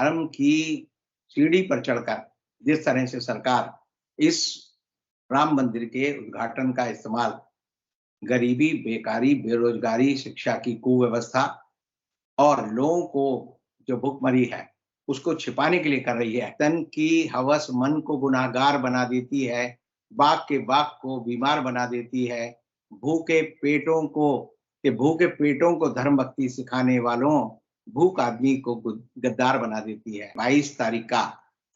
धर्म की सीढ़ी पर चढ़कर जिस तरह से सरकार इस राम मंदिर के उद्घाटन का इस्तेमाल गरीबी, बेकारी, बेरोजगारी, शिक्षा की कुव्यवस्था और लोगों को जो भुखमरी है, उसको छिपाने के लिए कर रही है। तन की हवस मन को गुनाहगार बना देती है, बाग के बाग को बीमार बना देती है, भूखे पेटों को भूखे पेटों को धर्म भक्ति सिखाने वालों भूख आदमी को गद्दार बना देती है। 22 तारीख का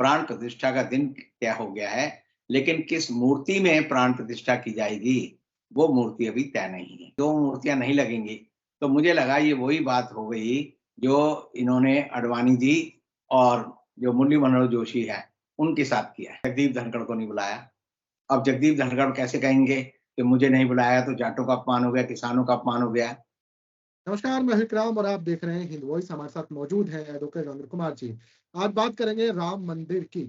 प्राण प्रतिष्ठा का दिन तय हो गया है, लेकिन किस मूर्ति में प्राण प्रतिष्ठा की जाएगी, वो मूर्ति अभी तय नहीं है। 2 मूर्तियां नहीं लगेंगी, तो मुझे लगा ये वही बात हो गई जो इन्होंने अडवाणी जी और जो मुरली मनोहर जोशी है, उनके साथ किया है। जगदीप धनखड़ को नहीं बुलाया। अब जगदीप धनखड़ कैसे कहेंगे कि मुझे नहीं बुलाया तो जाटों का अपमान हो गया, किसानों का अपमान हो गया। नमस्कार, मैं विक्रम और आप देख रहे हैं हिंद वॉइस। हमारे साथ मौजूद है एडवोकेट रविंद्र कुमार जी। आज बात करेंगे राम मंदिर की।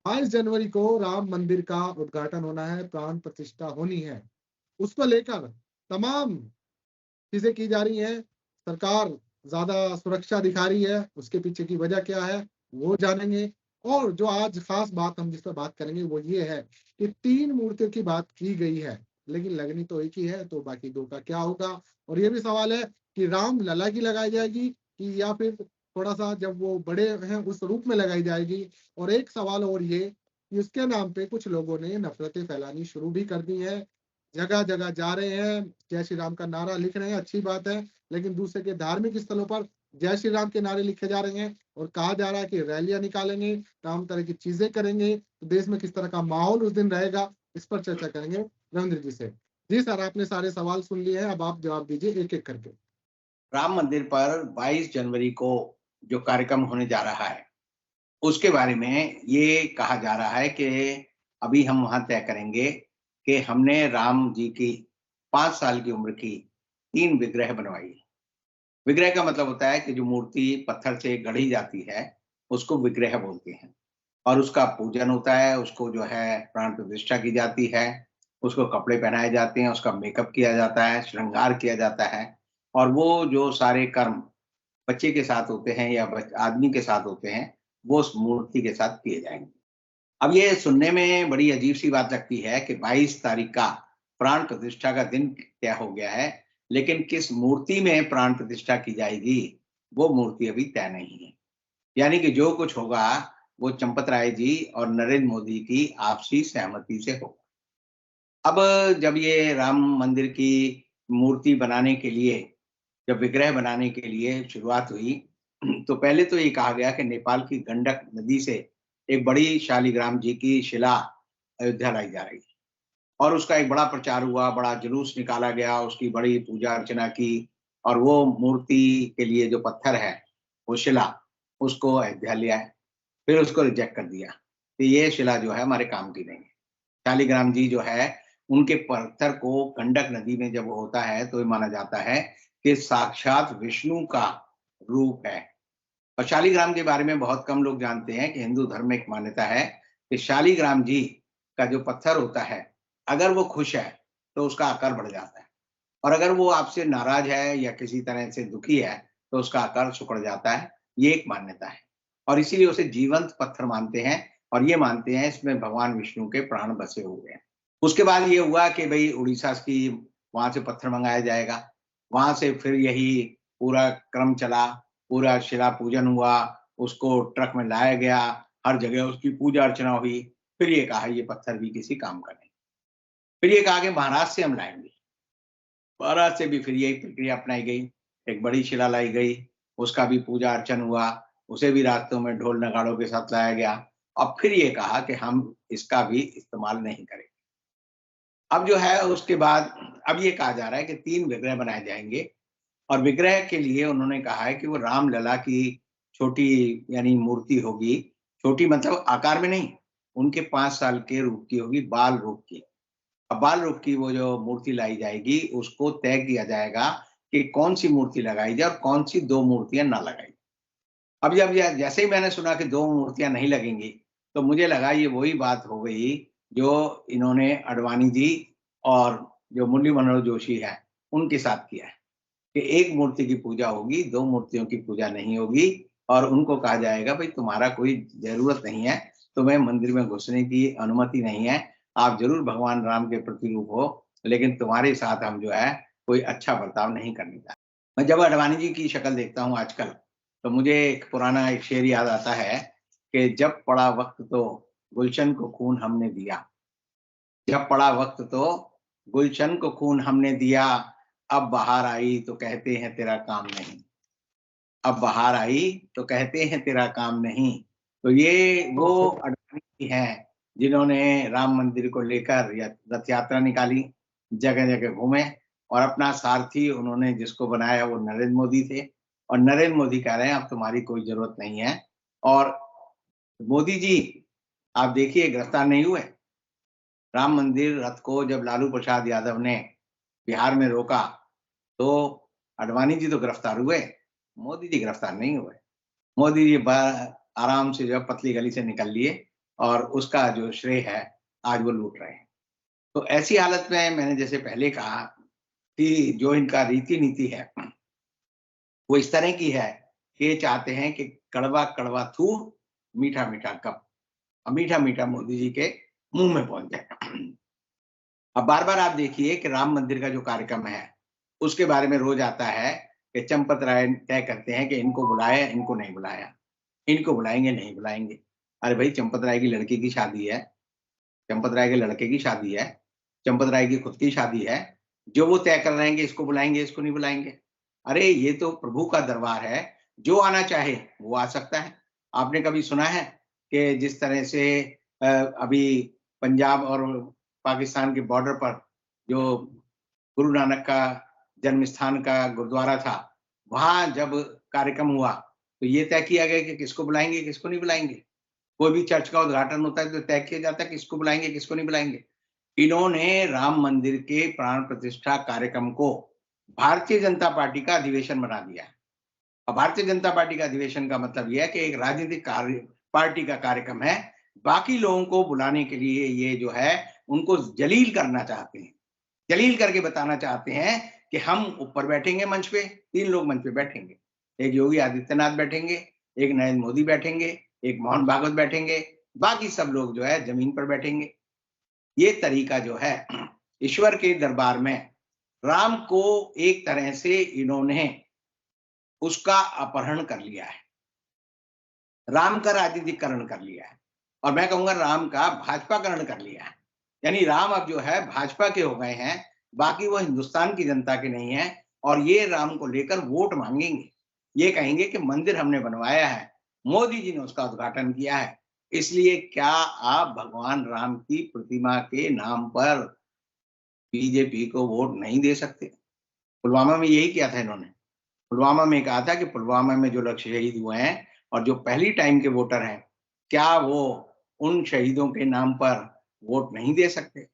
22 जनवरी को राम मंदिर का उद्घाटन होना है, प्राण प्रतिष्ठा होनी है। उसको लेकर तमाम चीजें की जा रही हैं। सरकार ज्यादा सुरक्षा दिखा रही है, उसके पीछे की वजह क्या है वो जानेंगे। और जो आज खास बात हम जिस पर बात करेंगे वो ये है कि 3 मूर्तियों की बात की गई है, लेकिन लगनी तो एक ही है, तो बाकी 2 का क्या होगा। और ये भी सवाल है कि राम लला की लगाई जाएगी कि या फिर थोड़ा सा जब वो बड़े हैं उस रूप में लगाई जाएगी। और एक सवाल और ये कि उसके नाम पे कुछ लोगों ने नफरतें फैलानी शुरू भी कर दी है। जगह जगह जा रहे हैं, जय श्री राम का नारा लिख रहे हैं, अच्छी बात है। लेकिन दूसरे के धार्मिक स्थलों पर जय श्री राम के नारे लिखे जा रहे हैं और कहा जा रहा है कि रैलियां निकालेंगे, तमाम तरह की चीजें करेंगे। तो देश में किस तरह का माहौल उस दिन रहेगा, इस पर चर्चा करेंगे रविंद्र जी से। जी सर, आपने सारे सवाल सुन लिए हैं, अब आप जवाब दीजिए एक एक करके। राम मंदिर पर 22 जनवरी को जो कार्यक्रम होने जा रहा है, उसके बारे में ये कहा जा रहा है कि अभी हम वहां तय करेंगे कि हमने राम जी की 5 साल की उम्र की 3 विग्रह बनवाई। विग्रह का मतलब होता है कि जो मूर्ति पत्थर से गढ़ी जाती है, उसको विग्रह बोलते हैं और उसका पूजन होता है, उसको जो है प्राण प्रतिष्ठा की जाती है, उसको कपड़े पहनाए जाते हैं, उसका मेकअप किया जाता है, श्रृंगार किया जाता है और वो जो सारे कर्म बच्चे के साथ होते हैं या आदमी के साथ होते हैं, वो उस मूर्ति के साथ किए जाएंगे। अब ये सुनने में बड़ी अजीब सी बात लगती है कि 22 तारीख का प्राण प्रतिष्ठा का दिन तय हो गया है, लेकिन किस मूर्ति में प्राण प्रतिष्ठा की जाएगी, वो मूर्ति अभी तय नहीं है। यानी कि जो कुछ होगा, वो चंपत राय जी और नरेंद्र मोदी की आपसी सहमति से होगा। अब जब ये राम मंदिर की मूर्ति बनाने के लिए, जब विग्रह बनाने के लिए शुरुआत हुई, तो पहले तो ये कहा गया कि नेपाल की गंडक नदी से एक बड़ी शालिग्राम जी की शिला अयोध्या लाई जा रही है और उसका एक बड़ा प्रचार हुआ, बड़ा जुलूस निकाला गया, उसकी बड़ी पूजा अर्चना की और वो मूर्ति के लिए जो पत्थर है, वो शिला, उसको अयोध्या ले आए। फिर उसको रिजेक्ट कर दिया कि ये शिला जो है हमारे काम की नहीं है। शालिग्राम जी जो है, उनके पत्थर को गंडक नदी में जब होता है तो ये माना जाता है कि साक्षात विष्णु का रूप है। और शालिग्राम के बारे में बहुत कम लोग जानते हैं कि हिंदू धर्म में एक मान्यता है कि शालिग्राम जी का जो पत्थर होता है, अगर वो खुश है तो उसका आकार बढ़ जाता है और अगर वो आपसे नाराज है या किसी तरह से दुखी है तो उसका आकार सिकुड़ जाता है। ये एक मान्यता है और इसीलिए उसे जीवंत पत्थर मानते हैं और ये मानते हैं इसमें भगवान विष्णु के प्राण बसे हुए हैं। उसके बाद ये हुआ कि भई उड़ीसा की वहाँ से पत्थर मँगाया जाएगा। वहाँ से फिर यही पूरा क्रम चला, पूरा शिला पूजन हुआ, उसको ट्रक में लाया गया, हर जगह उसकी पूजा अर्चना हुई। फिर ये कहा ये पत्थर भी किसी काम का नहीं। फिर ये कहा कि महाराष्ट्र से हम लाएँगे। महाराष्ट्र से भी फिर यही प्रक्रिया अपनाई गई। एक बड़ी शिला लाई गई, उसका भी पूजा अर्चन हुआ, उसे भी रास्तों में ढोल नगाड़ों के साथ लाया गया। अब फिर ये कहा कि हम इसका भी इस्तेमाल नहीं करेंगे। अब जो है उसके बाद अब ये कहा जा रहा है कि 3 विग्रह बनाए जाएँगे और विग्रह के लिए उन्होंने कहा है कि वो रामलला की छोटी यानी मूर्ति होगी, छोटी मतलब आकार में नहीं, उनके 5 साल के रूप की होगी, बाल रूप की। अब बाल रूप की वो जो मूर्ति लाई जाएगी, उसको तय किया जाएगा कि कौन-सी मूर्ति लगाई जाए और कौन-सी 2 मूर्तियाँ ना लगाई। अब जब य जैसे ही मैंने सुना कि 2 मूर्तियाँ नहीं लगेंगी, तो मुझे लगा ये वही बात हो गई जो इन्होंने अडवाणी जी और जो मुरली मनोहर जोशी हैं, उनके साथ किया है, कि एक मूर्ति की पूजा होगी, 2 मूर्तियों की पूजा नहीं होगी और उनको कहा जाएगा भाई तुम्हारा कोई जरूरत नहीं है, तुम्हें मंदिर में घुसने की अनुमति नहीं है, आप जरूर भगवान राम के प्रतिरूप हो, लेकिन तुम्हारे साथ हम जो है कोई अच्छा बर्ताव नहीं करने का। मैं जब अडवाणी जी की शक्ल देखता हूँ आजकल, तो मुझे एक पुराना एक शेर याद आता है कि जब पड़ा वक्त तो गुलशन को खून हमने दिया, जब पड़ा वक्त तो गुलशन को खून हमने दिया, अब बाहर आई तो कहते हैं तेरा काम नहीं, अब बाहर आई तो कहते हैं तेरा काम नहीं। तो ये वो बहुत सही। अडवाणी हैं जिन्होंने राम मंदिर को लेकर या रथ यात्रा निकाली, जगह-जगह घूमे और अपना सारथी उन्होंने जिसको बनाया वो नरेंद्र मोदी थे और नरेंद्र मोदी कह रहे हैं अब तुम्हारी कोई ज़रूरत नहीं है। और मोदी जी आप देखिए गिरफ्तार नहीं हुए। राम मंदिर रथ को जब लालू प्रसाद यादव ने बिहार में रोका, तो अडवाणी जी तो गिरफ्तार हुए, मोदी जी गिरफ्तार नहीं हुए। मोदी जी आराम से जो है पतली गली से निकल लिए और उसका जो श्रेय है आज वो लूट रहे हैं। तो ऐसी हालत में मैंने जैसे पहले कहा कि जो इनका रीति-नीति है, वो इस तरह की है कि ये चाहते हैं कि कड़वा-कड़वा थू, मीठा-मीठा कप। और मीठा-मीठा मोदी जी के मुँह में पहुँच जाए। अब बार-बार आप देखिए कि राम मंदिर का जो कार्यक्रम है, उसके बारे में रोज़ आता है कि चंपत राय तय करते हैं कि इनको बुलाया, इनको नहीं बुलाया। इनको बुलाएँगे, नहीं बुलाएँगे। अरे भई चंपत राय की लड़की की शादी है, चंपत राय के लड़के की शादी है, चंपत राय की खुद की शादी है। जो वो तय कर रहे हैं कि इसको बुलाएँगे, इसको नहीं बुलाएँगे। अरे ये तो प्रभु का दरबार है, जो आना चाहे वो आ सकता है। आपने कभी सुना है कि जिस तरह से अभी पंजाब और पाकिस्तान के बॉर्डर पर जो गुरु नानक का जन्म स्थान का गुरुद्वारा था, वहाँ जब कार्यक्रम हुआ, तो ये तय किया गया कि किसको बुलाएँगे, किसको नहीं बुलाएँगे। कोई भी चर्च का उद्घाटन होता है तो तय किया जाता है किसको बुलाएँगे, किसको नहीं बुलाएँगे। इन्होंने राम मंदिर के प्राण प्रतिष्ठा कार्यक्रम को भारतीय जनता पार्टी का अधिवेशन बना दिया है। और भारतीय जनता पार्टी का अधिवेशन का मतलब ये है कि एक राजनीतिक कार्य पार्टी का कार्यक्रम है। बाकी लोगों को बुलाने के लिए ये जो है उनको जलील करना चाहते हैं। जलील करके बताना चाहते हैं कि हम ऊपर बैठेंगे मंच पे, 3 लोग मंच पे बैठेंगे। एक योगी आदित्यनाथ बैठेंगे, एक नरेंद्र मोदी बैठेंगे, एक मोहन भागवत बैठेंगे, बाकी सब लोग जो है ज़मीन पर बैठेंगे। ये तरीका जो है ईश्वर के दरबार में राम को एक तरह से इन्होंने उसका अपहरण कर लिया है। राम का राजनीतिकरण कर लिया है और मैं कहूँगा राम का भाजपाकरण कर लिया है। यानी राम अब जो है भाजपा के हो गए हैं, बाकी वो हिंदुस्तान की जनता के नहीं हैं और ये राम को लेकर वोट माँगेंगे। ये कहेंगे कि मंदिर हमने बनवाया है, मोदी जी ने उसका उद्घाटन किया है, इसलिए क्या आप भगवान राम की प्रतिमा के नाम पर बीजेपी को वोट नहीं दे सकते? पुलवामा में यही किया था इन्होंने। पुलवामा में कहा था कि पुलवामा में जो लोग शहीद हुए हैं और जो पहली टाइम के वोटर हैं, क्या वो उन शहीदों के नाम पर वोट नहीं दे सकते?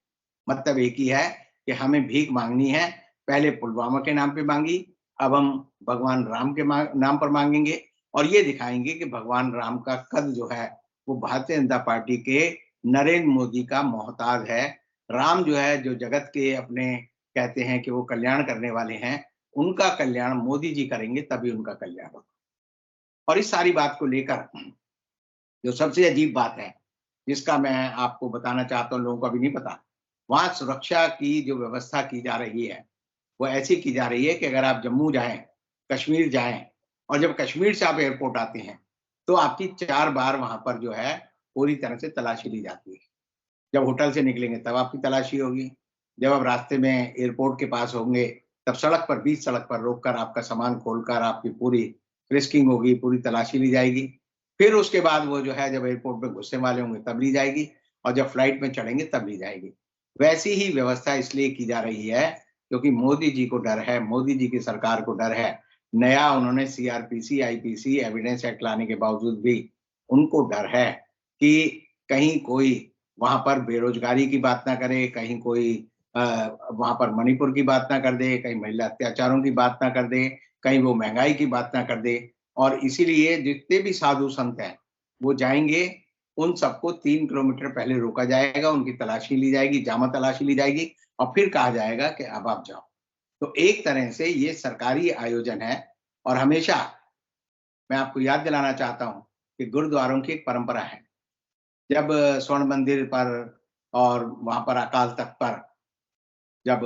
मतलब एक ही है कि हमें भीख माँगनी है, पहले पुलवामा के नाम पे माँगी, अब हम भगवान राम के नाम पर माँगेंगे और ये दिखाएँगे कि भगवान राम का कद जो है, वो भारतीय जनता पार्टी के नरेंद्र मोदी का मोहताज है। राम जो है, जो जगत के अपने कहते हैं कि वो कल्याण करने वाले हैं, उनका कल्याण मोदी जी करेंगे तभी उनका कल्याण होगा। और इस सारी बात को लेकर जो सबसे अजीब बात है, जिसका मैं आपको बताना चाहता हूँ, लोगों को अभी नहीं पता, वहाँ सुरक्षा की जो व्यवस्था की जा रही है, वो ऐसी की जा रही है कि अगर आप जम्मू जाएँ, कश्मीर जाएँ और जब कश्मीर से आप एयरपोर्ट आते हैं, तो आपकी 4 बार वहाँ पर जो है पूरी तरह से तलाशी ली जाती है। जब होटल से निकलेंगे तब आपकी तलाशी होगी, जब आप रास्ते में एयरपोर्ट के पास होंगे, तब सड़क पर बीच सड़क पर रोककर आपका सामान खोलकर आपकी पूरी फ्रिस्किंग होगी, पूरी तलाशी ली जाएगी। फिर उसके बाद वो जो है जब एयरपोर्ट पे घुसने वाले होंगे तब ली जाएगी और जब फ्लाइट में चढ़ेंगे तब ली जाएगी। वैसी ही व्यवस्था इसलिए की जा रही है क्योंकि मोदी जी को डर है, मोदी जी की सरकार को डर है। नया उन्होंने सीआरपीसी, आईपीसी, एविडेंस एक्ट लाने के बावजूद भी उनको डर है कि कहीं कोई वहाँ पर बेरोज़गारी की बात ना करे, कहीं कोई वहाँ पर मणिपुर की बात ना कर दे, कहीं महिला अत्याचारों की बात ना कर दे, कहीं वो महँगाई की बात ना कर दे और इसीलिए जितने भी साधु संत हैं, वो जाएँगे, उन सबको 3 किलोमीटर पहले रोका जाएगा, उनकी तलाशी ली जाएगी, जामा तलाशी ली जाएगी और फिर कहा जाएगा कि अब आप जाओ। तो एक तरह से ये सरकारी आयोजन है और हमेशा मैं आपको याद दिलाना चाहता हूँ कि गुरुद्वारों की एक परंपरा है। जब स्वर्ण मंदिर पर और वहाँ पर अकाल तख्त पर जब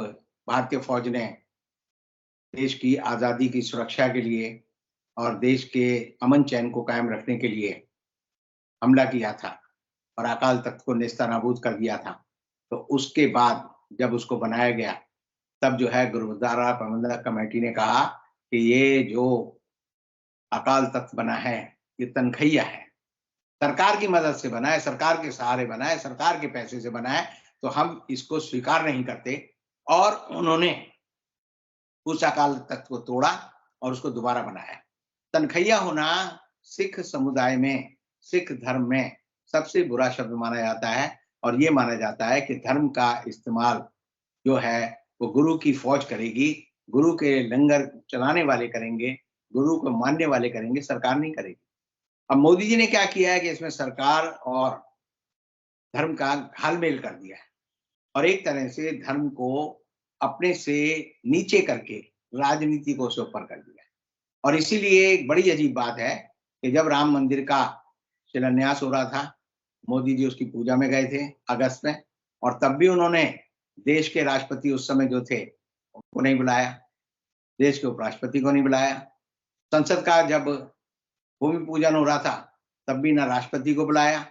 भारतीय फौज ने देश की आज़ादी की सुरक्षा के लिए और देश के अमन चैन को कायम रखने के लिए हमला किया था और अकाल तख्त को नेस्तनाबूद कर दिया था, तो उसके बाद जब उसको बनाया गया, तब जो है गुरुद्वारा प्रबंधक कमेटी ने कहा कि ये जो अकाल तख्त बना है, ये तनखैया है। सरकार की मदद से बना है, सरकार के सहारे बना है, सरकार के पैसे से बना है, तो हम इसको स्वीकार नहीं करते। और उन्होंने उस अकाल तख्त को तोड़ा और उसको दोबारा बनाया। तनखैया होना सिख समुदाय में, सिख धर्म में सबसे बुरा शब्द माना जाता है और ये माना जाता है कि धर्म का इस्तेमाल जो है वो गुरु की फौज करेगी, गुरु के लंगर चलाने वाले करेंगे, गुरु को मानने वाले करेंगे, सरकार नहीं करेगी। अब मोदी जी ने क्या किया है कि इसमें सरकार और धर्म का घालमेल कर दिया है और एक तरह से धर्म को अपने से नीचे करके राजनीति को उससे ऊपर कर दिया है। और इसीलिए एक बड़ी अजीब बात है कि जब राम मंदिर का शिलान्यास हो रहा था, मोदी जी उसकी पूजा में गए थे अगस्त में, और तब भी उन्होंने देश के राष्ट्रपति उस समय जो थे, उनको नहीं बुलाया, देश के उपराष्ट्रपति को नहीं बुलाया। संसद का जब भूमि पूजन हो रहा था, तब भी ना राष्ट्रपति को बुलाया,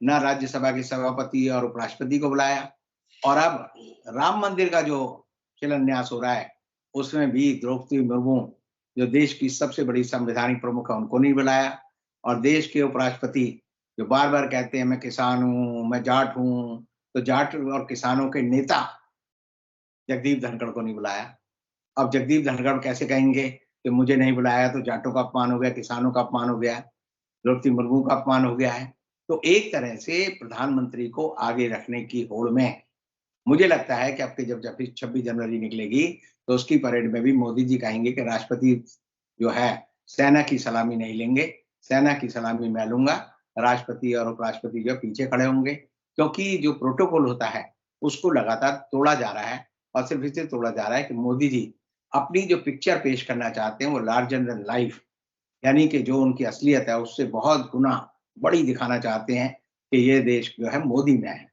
ना राज्यसभा के सभापति और उपराष्ट्रपति को बुलाया। और अब राम मंदिर का जो शिलान्यास हो रहा है, उसमें भी द्रौपदी मुर्मू जो देश की सबसे बड़ी संवैधानिक प्रमुख है, उनको नहीं बुलाया। और देश के उपराष्ट्रपति जो बार-बार कहते हैं मैं किसान हूँ, मैं जाट हूँ, तो जाट और किसानों के नेता जगदीप धनखड़ को नहीं बुलाया। अब जगदीप धनखड़ कैसे कहेंगे कि मुझे नहीं बुलाया तो जाटों का अपमान हो गया, किसानों का अपमान हो गया, द्रौपदी मुर्मू का अपमान हो गया है। तो एक तरह से प्रधानमंत्री को आगे रखने की होड़ में मुझे लगता है कि आपके जब 26 जनवरी निकलेगी, तो उसकी परेड में भी मोदी जी कहेंगे कि राष्ट्रपति जो है सेना की सलामी नहीं लेंगे, सेना की सलामी मैं लूँगा, राष्ट्रपति और उपराष्ट्रपति जो पीछे खड़े होंगे। क्योंकि जो प्रोटोकॉल होता है, उसको लगातार तोड़ा जा रहा है और सिर्फ़ इसलिए तोड़ा जा रहा है कि मोदी जी अपनी जो पिक्चर पेश करना चाहते हैं, वो लार्जर दैन लाइफ़, यानी कि जो उनकी असलियत है, उससे बहुत गुना बड़ी दिखाना चाहते हैं कि ये देश जो है मोदी में है।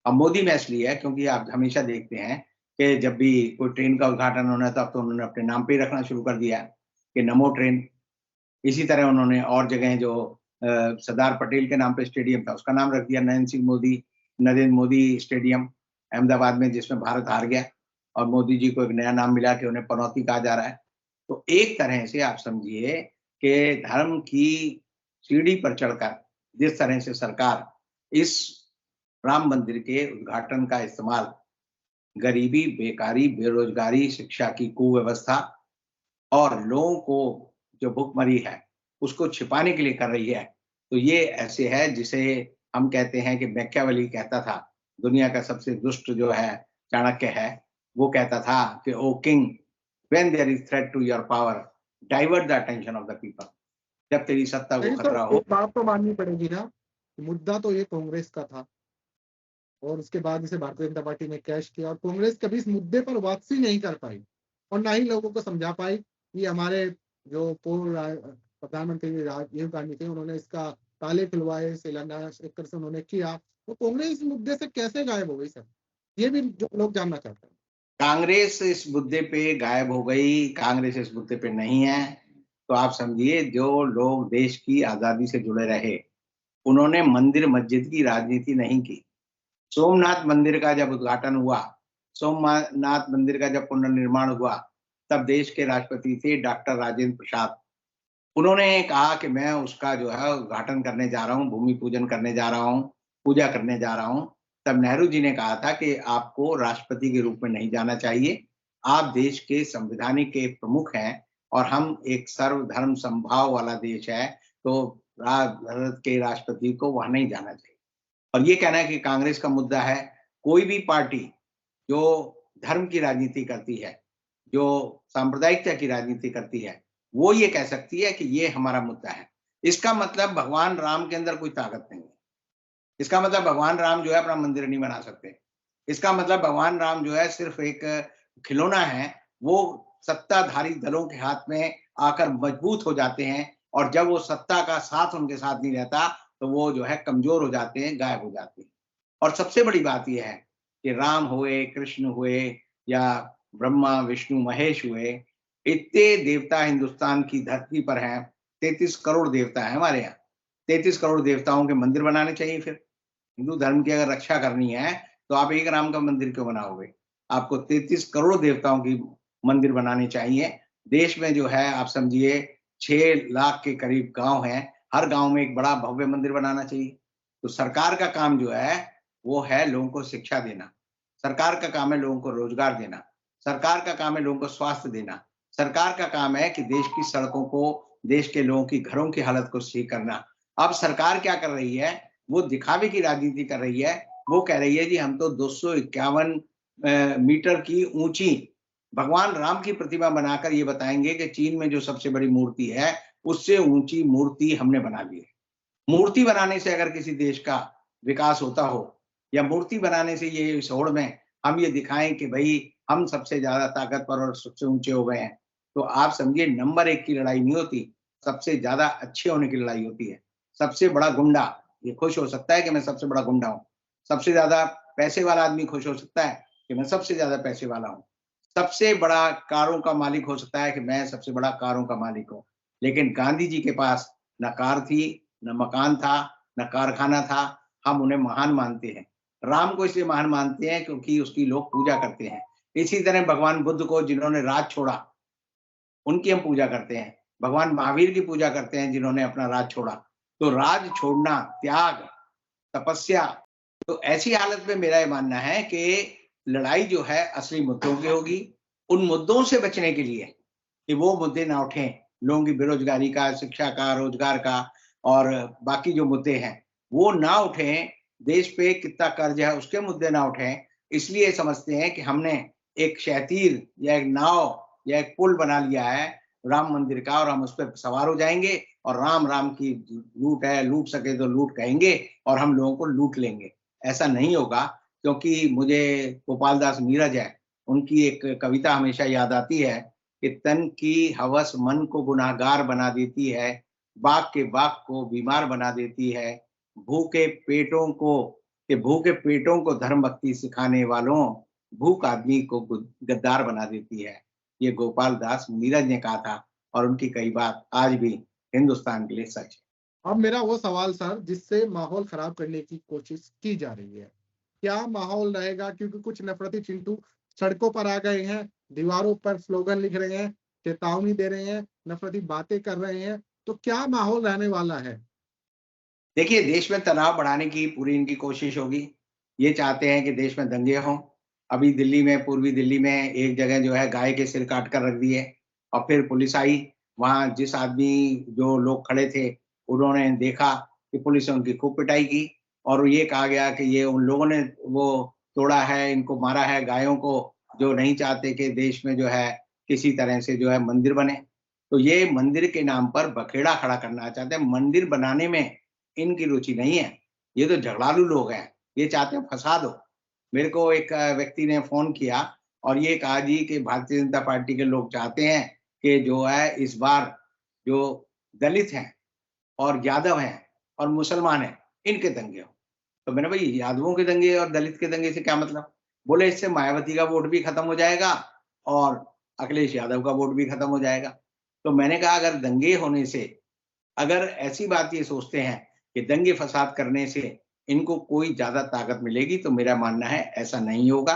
अब मोदी में इसलिए है क्योंकि आप हमेशा देखते हैं कि जब भी कोई ट्रेन का उद्घाटन होना था, तो उन्होंने अपने नाम पे ही रखना शुरू कर दिया कि नमो ट्रेन। इसी तरह उन्होंने और जगह जो सरदार पटेल के नाम पे स्टेडियम था, उसका नाम रख दिया नरेंद्र मोदी स्टेडियम अहमदाबाद में, जिसमें भारत हार गया और मोदी जी को एक नया नाम मिला कि उन्हें पनौती कहा जा रहा है। तो एक तरह से आप समझिए कि धर्म की सीढ़ी पर चढ़कर जिस तरह से सरकार इस राम मंदिर के उद्घाटन का इस्तेमाल गरीबी, बेकारी, बेरोजगारी, शिक्षा की कुव्यवस्था और लोगों को जो भुखमरी है, उसको छिपाने के लिए कर रही है, तो ये ऐसे है जिसे हम कहते हैं कि मैकियावेली कहता था, दुनिया का सबसे दुष्ट जो है चाणक्य है, वो कहता था कि O king, when there is threat to your power, divert the attention of the people. जब तेरी सत्ता को नहीं, तो खतरा हो। एक बात तो माननी पड़ेगी ना, कि मुद्दा तो ये कांग्रेस का था और उसके बाद इसे भारतीय जनता पार्टी ने कैश किया और कांग्रेस कभी इस मुद्दे पर वापसी नहीं कर पाई और ना ही लोगों को समझा पाई कि हमारे जो पूर्व प्रधानमंत्री राजीव गांधी थे, उन्होंने इसका ताले खुलवाए, शिलान्यास एक तरह से उन्होंने किया, तो कांग्रेस इस मुद्दे से कैसे गायब हो गई सर? ये भी जो लोग जानना चाहते हैं। कांग्रेस इस मुद्दे पे गायब हो गई, कांग्रेस इस मुद्दे पे नहीं है। तो आप समझिए जो लोग देश की आज़ादी से जुड़े रहे, उन्होंने मंदिर मस्जिद की राजनीति नहीं की। सोमनाथ मंदिर का जब उद्घाटन हुआ, सोमनाथ मंदिर का जब पुनर्निर्माण हुआ, तब देश के राष्ट्रपति थे डॉक्टर राजेंद्र प्रसाद। उन्होंने कहा कि मैं उसका जो है उद्घाटन करने जा रहा हूँ, भूमि पूजन करने जा रहा हूँ, पूजा करने जा रहा हूँ। तब नेहरू जी ने कहा था कि आपको राष्ट्रपति के रूप में नहीं जाना चाहिए। आप देश के संविधानिक के प्रमुख हैं और हम एक सर्वधर्म समभाव वाला देश है, तो भारत के राष्ट्रपति को वहाँ नहीं जाना चाहिए। और ये कहना है कि कांग्रेस का मुद्दा है, कोई भी पार्टी जो धर्म की राजनीति करती है, जो सांप्रदायिकता की राजनीति करती है, वो ये कह सकती है कि ये हमारा मुद्दा है। इसका मतलब भगवान राम के अंदर कोई ताकत नहीं है। इसका मतलब भगवान राम जो है अपना मंदिर नहीं बना सकते। इसका मतलब भगवान राम जो है सिर्फ़ एक खिलौना है, वो सत्ताधारी दलों के हाथ में आकर मजबूत हो जाते हैं और जब वो सत्ता का साथ उनके साथ नहीं रहता तो वो जो है कमजोर हो जाते हैं, गायब हो जाते हैं। और सबसे बड़ी बात ये है कि राम हुए, कृष्ण हुए या ब्रह्मा, विष्णु, महेश हुए, इतने देवता हिंदुस्तान की धरती पर हैं। 33 करोड़ देवता है हमारे यहाँ। 33 करोड़ देवताओं के मंदिर बनाने चाहिए फिर। हिंदू धर्म की अगर रक्षा करनी है तो आप एक राम का मंदिर क्यों बनाओगे? आपको 33 करोड़ देवताओं की मंदिर बनाने चाहिए। देश में जो है आप समझिए 6 लाख के करीब गांव हैं, हर गांव में एक बड़ा भव्य मंदिर बनाना चाहिए। तो सरकार का काम जो है वो है लोगों को शिक्षा देना, सरकार का काम है लोगों को रोजगार देना, सरकार का काम है लोगों को स्वास्थ्य देना, सरकार का काम है कि देश की सड़कों को, देश के लोगों की घरों की हालत को सही करना। अब सरकार क्या कर रही है? वो दिखावे की राजनीति कर रही है। वो कह रही है जी हम तो 251 मीटर की ऊंची भगवान राम की प्रतिमा बनाकर ये बताएंगे कि चीन में जो सबसे बड़ी मूर्ति है उससे ऊंची मूर्ति हमने बना ली है। मूर्ति बनाने से अगर किसी देश का विकास होता हो या मूर्ति बनाने से ये इस होड़ में हम ये दिखाएं कि भाई हम सबसे ज्यादा ताकतवर और सबसे ऊंचे हो गए हैं, तो आप समझिए नंबर 1 की लड़ाई नहीं होती, सबसे ज्यादा अच्छे होने की लड़ाई होती है। सबसे बड़ा गुंडा ये खुश हो सकता है कि मैं सबसे बड़ा गुंडा हूँ, सबसे ज्यादा पैसे वाला आदमी खुश हो सकता है कि मैं सबसे ज्यादा पैसे वाला हूँ, सबसे बड़ा कारों का मालिक हो सकता है कि मैं सबसे बड़ा कारों का मालिक हूँ। लेकिन गांधी जी के पास न कार थी, न मकान था, न कारखाना था। हम उन्हें महान मानते हैं। राम को इसलिए महान मानते हैं क्योंकि उसकी लोग पूजा करते हैं। इसी तरह भगवान बुद्ध को जिन्होंने राज छोड़ा, उनकी हम पूजा करते हैं। भगवान महावीर की पूजा करते हैं जिन्होंने अपना राज छोड़ा। तो राज छोड़ना, त्याग, तपस्या, तो ऐसी हालत में मेरा ये मानना है कि लड़ाई जो है असली मुद्दों की होगी। उन मुद्दों से बचने के लिए कि वो मुद्दे ना उठें, लोगों की बेरोजगारी का, शिक्षा का, रोजगार का और बाकी जो मुद्दे हैं, वो ना उठें, देश पे कितना कर्ज है उसके मुद्दे ना उठें, इसलिए समझते हैं कि हमने एक शहतीर या एक नाव या एक पुल बना लिया है राम मंदिर का और हम उस पर सवार हो जाएंगे और राम राम की लूट है, लूट सके तो लूट कहेंगे और हम लोगों को लूट लेंगे। ऐसा नहीं होगा, क्योंकि मुझे गोपाल दास नीरज है, उनकी एक कविता हमेशा याद आती है कि तन की हवस मन को गुनाहगार बना देती है, बाग के बाग को बीमार बना देती है, भूखे पेटों को भूखे पेटों को धर्म भक्ति सिखाने वालों, भूख आदमी को गद्दार बना देती है। ये गोपाल दास नीरज ने कहा था और उनकी कई बात आज भी हिंदुस्तान के लिए सच है। अब मेरा वो सवाल सर जिससे माहौल खराब करने की कोशिश की जा रही है, क्या माहौल रहेगा? क्योंकि कुछ नफरती चिंटू सड़कों पर आ गए हैं, दीवारों पर स्लोगन लिख रहे हैं, चेतावनी दे रहे हैं, नफरती बातें कर रहे हैं, तो क्या माहौल रहने वाला है? देखिए, देश में तनाव बढ़ाने की पूरी इनकी कोशिश होगी। ये चाहते हैं कि देश में दंगे हों। अभी दिल्ली में, पूर्वी दिल्ली में एक जगह जो है गाय के सिर काट कर रख दिए और फिर पुलिस आई। वहाँ जिस आदमी जो लोग खड़े थे, उन्होंने देखा कि पुलिस ने उनकी खूब पिटाई की और ये कहा गया कि ये उन लोगों ने वो तोड़ा है, इनको मारा है गायों को, जो नहीं चाहते कि देश में जो है किसी तरह से जो है मंदिर बने। तो ये मंदिर के नाम पर बखेड़ा खड़ा करना चाहते हैं। मंदिर बनाने में इनकी रुचि नहीं है। ये तो झगड़ालू लोग हैं, ये चाहते हैं फसाद हो। मेरे को एक व्यक्ति ने फ़ोन किया और ये कहा जी कि भारतीय जनता पार्टी के लोग चाहते हैं कि जो है इस बार जो दलित हैं और यादव हैं और मुसलमान हैं, इनके दंगे हों। तो मैंने भाई यादवों के दंगे और दलित के दंगे से क्या मतलब? बोले इससे मायावती का वोट भी खत्म हो जाएगा और अखिलेश यादव का वोट भी खत्म हो जाएगा। तो मैंने कहा अगर दंगे होने से, अगर ऐसी बात ये सोचते हैं कि दंगे फसाद करने से इनको कोई ज्यादा ताकत मिलेगी, तो मेरा मानना है ऐसा नहीं होगा।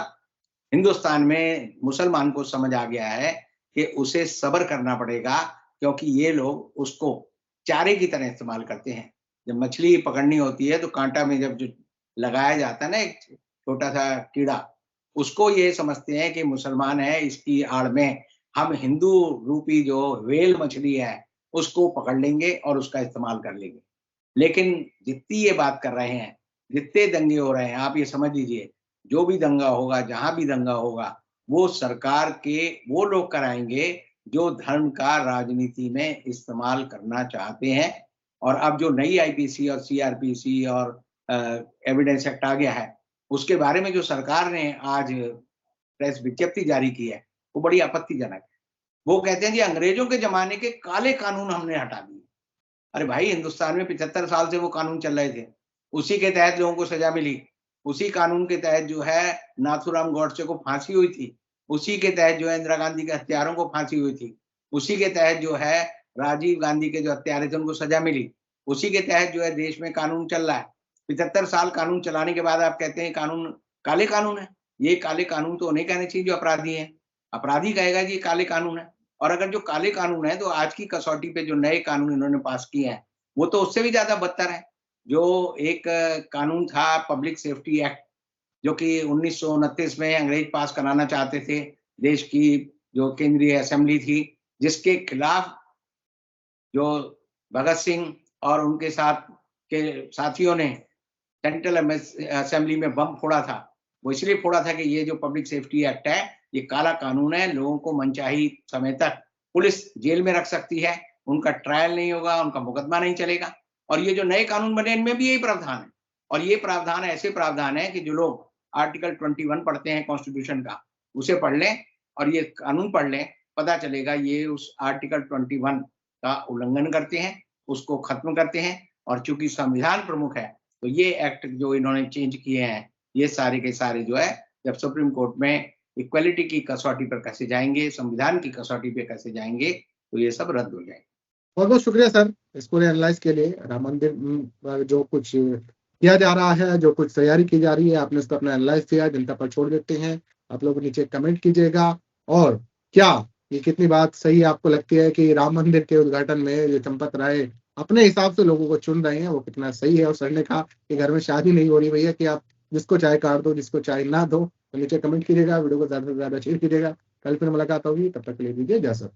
हिंदुस्तान में मुसलमान को समझ आ गया है कि उसे सब्र करना पड़ेगा, क्योंकि ये लोग उसको चारे की तरह इस्तेमाल करते हैं। जब मछली पकड़नी होती है तो कांटा में जब जो लगाया जाता है ना एक छोटा सा कीड़ा, उसको ये समझते हैं कि मुसलमान है, इसकी आड़ में हम हिंदू रूपी जो व्हेल मछली है उसको पकड़ लेंगे और उसका इस्तेमाल कर लेंगे। लेकिन जितनी ये बात कर रहे हैं, जितने दंगे हो रहे हैं, आप ये समझ लीजिए, जो भी दंगा होगा, जहाँ भी दंगा होगा, वो सरकार के वो लोग कराएँगे, जो धर्म का राजनीति में इस्तेमाल करना चाहते हैं। और अब जो नई आईपीसी और सीआरपीसी और अ, एविडेंस एक्ट आ गया है, उसके बारे में जो सरकार ने आज प्रेस विज्ञप्ति जारी की है, वो बड़ी आपत्तिजनक है। वो कहते हैं जी अंग्रेजों के ज़माने के काले कानून हमने हटा दिए। अरे भाई, हिंदुस्तान में 75 साल से वो कानून चल रहे थे, उसी के तहत लोगों को सजा मिली, उसी कानून के तहत जो है नाथूराम गॉडसे को फांसी हुई थी, उसी के तहत जो है इंदिरा गांधी के हत्यारों को फांसी हुई थी, उसी के तहत जो है राजीव गांधी के जो हत्यारे थे उनको सजा मिली, उसी के तहत जो है देश में कानून चल रहा है। 75 साल कानून चलाने के बाद आप कहते हैं कानून काले कानून है। ये काले कानून तो उन्हें कहने चाहिए जो अपराधी हैं। अपराधी कहेगा कि ये काले कानून है। और अगर जो काले कानून है तो आज की कसौटी पे जो नए कानून इन्होंने पास किए हैं वो तो उससे भी ज्यादा बदतर है। जो एक कानून था पब्लिक सेफ्टी एक्ट, जो कि 1929 में अंग्रेज पास कराना चाहते थे, देश की जो केंद्रीय असेंबली थी, जिसके खिलाफ जो भगत सिंह और उनके साथ के साथियों ने सेंट्रल असेंबली में बम फोड़ा था। वो इसलिए फोड़ा था कि ये जो पब्लिक सेफ्टी एक्ट है, ये काला कानून है, लोगों को मनचाही समय तक पुलिस जेल में रख सकती है, उनका ट्रायल नहीं होगा, उनका मुकदमा नहीं चलेगा। और ये जो नए कानून बने इनमें भी यही प्रावधान है। और ये प्रावधान ऐसे प्रावधान है कि जो लोग आर्टिकल 21 पढ़ते हैं कॉन्स्टिट्यूशन का, उसे पढ़ लें और ये कानून पढ़ लें, पता चलेगा ये उस आर्टिकल 21 का उल्लंघन करते हैं, उसको खत्म करते हैं। और चूंकि संविधान प्रमुख है, तो ये एक्ट जो इन्होंने चेंज किए हैं, ये सारे के सारे जो है जब सुप्रीम कोर्ट में इक्वालिटी की कसौटी पर कैसे जाएंगे, संविधान की कसौटी पे कैसे जाएंगे, तो ये सब रद्द हो जाएंगे। बहुत बहुत शुक्रिया सर इस पूरे एनालाइज के लिए। राम मंदिर पर जो कुछ किया जा रहा है, जो कुछ तैयारी की जा रही है, आपने इसको अपना एनालाइज किया, जनता पर छोड़ देते हैं। आप लोग नीचे कमेंट कीजिएगा। और क्या ये कितनी बात सही आपको लगती है कि राम मंदिर के उद्घाटन में जो चंपत राय अपने हिसाब से लोगों को चुन रहे हैं, वो कितना सही है। और सर ने कहा कि घर में शादी नहीं हो रही भैया कि आप जिसको चाहे काट दो, जिसको चाहे ना दो। तो नीचे कमेंट कीजिएगा, वीडियो को ज्यादा से ज्यादा शेयर कीजिएगा। कल फिर मुलाकात होगी, तब तक के लिए दीजिए इजाजत।